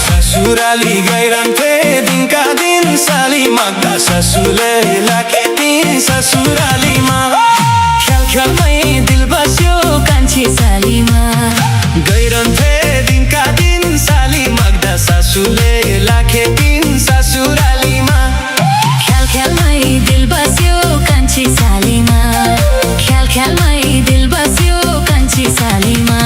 ससुराली गइरन्थे दिनका दिन साली माग्दा ससुले लाखेथिन् ससुरालीमा ख्याल ख्यालमै दिल बस्यो कान्छी सालीमा गइरन्थे दिनका दिन साली माग्दा ससुले लाखेथिन् ससुरालीमा ख्याल ख्यालमै दिल बस्यो कान्छी सालीमा ख्याल ख्यालमै दिल बस्यो कान्छी सालीमा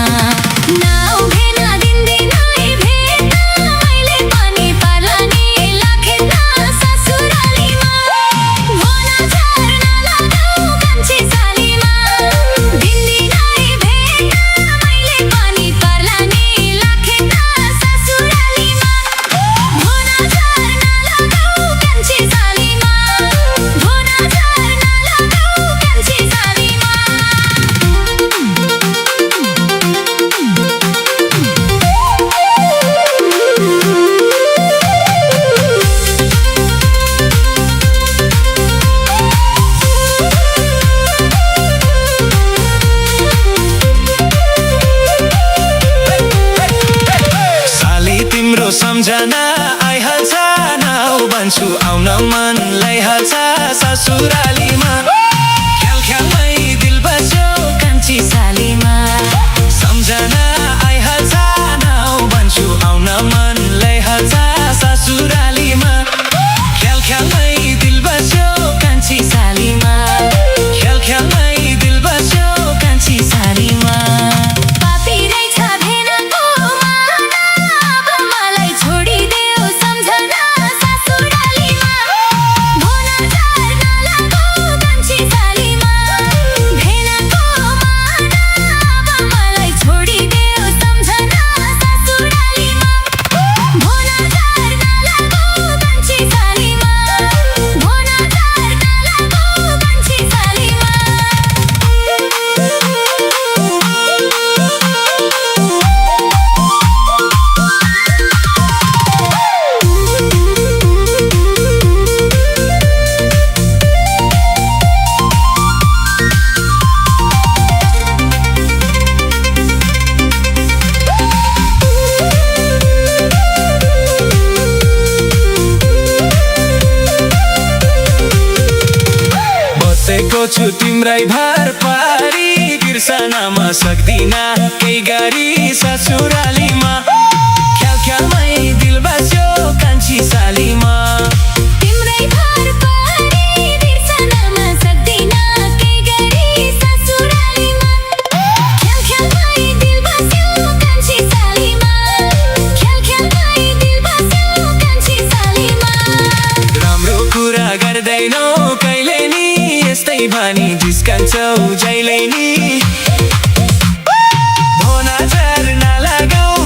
सम्झना आइहाल्छ नाउ भन्छु आउन मन लैहाल्छ ससुरालीमा ख्याल ख्यालमै दिल बस्यो कान्छी सालीमा सम्झना आइहाल्छ नाउ भन्छु आउन मन लैहाल्छ ससुरालीमा ख्याल ख्यालमै दिल बस्यो कान्छी सालीमा ख्याल ख्यालमै दिल बस्यो कान्छी सालीमा बसेको छु तिम्रै भर पारी बिर्सनमा सक्दिन केही गरी ससुरालीमा ख्याल ख्यालमै दिल बस्यो कान्छी सालीमा तिम्रै भर पारी बिर्सनमा सक्दिन केही गरी ससुरालीमा ख्याल ख्यालमै दिल बस्यो कान्छी सालीमा ख्याल ख्यालमै दिल बस्यो कान्छी सालीमा राम्रो कुरा गर्दैनौ कहिले नि यस्तै भनी जिस्कन्छौ जहिले नि भो नजर नलागाऊ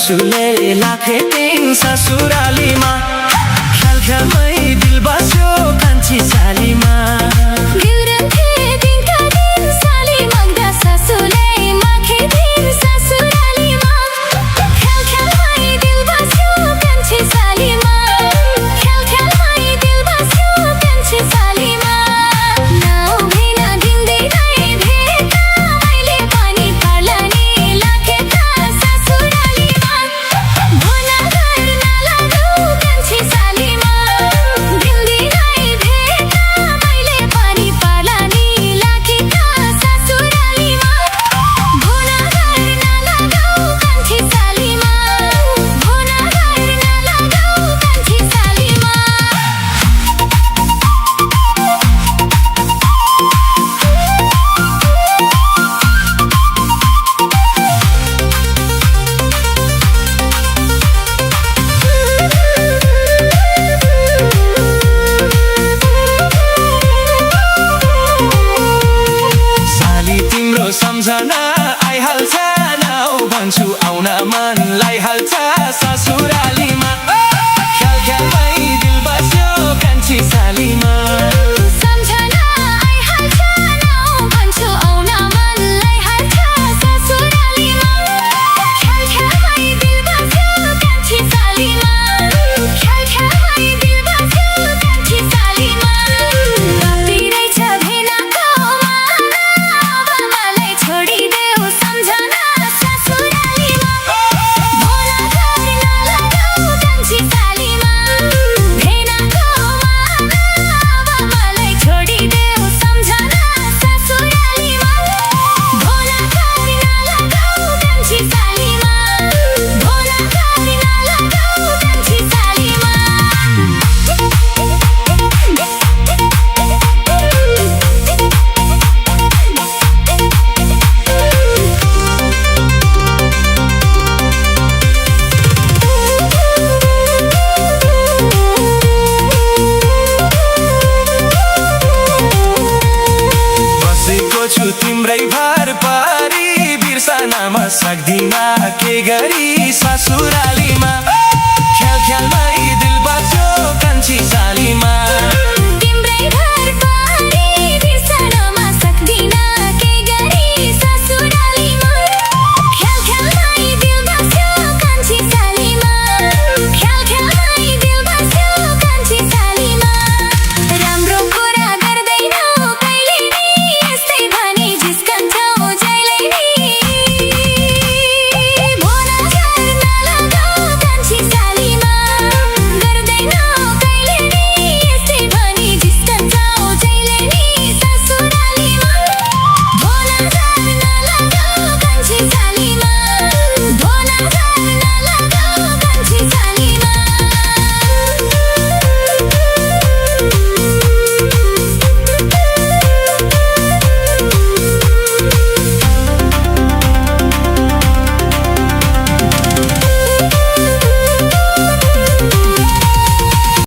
सासूले लाफे दिन ससुरालीमा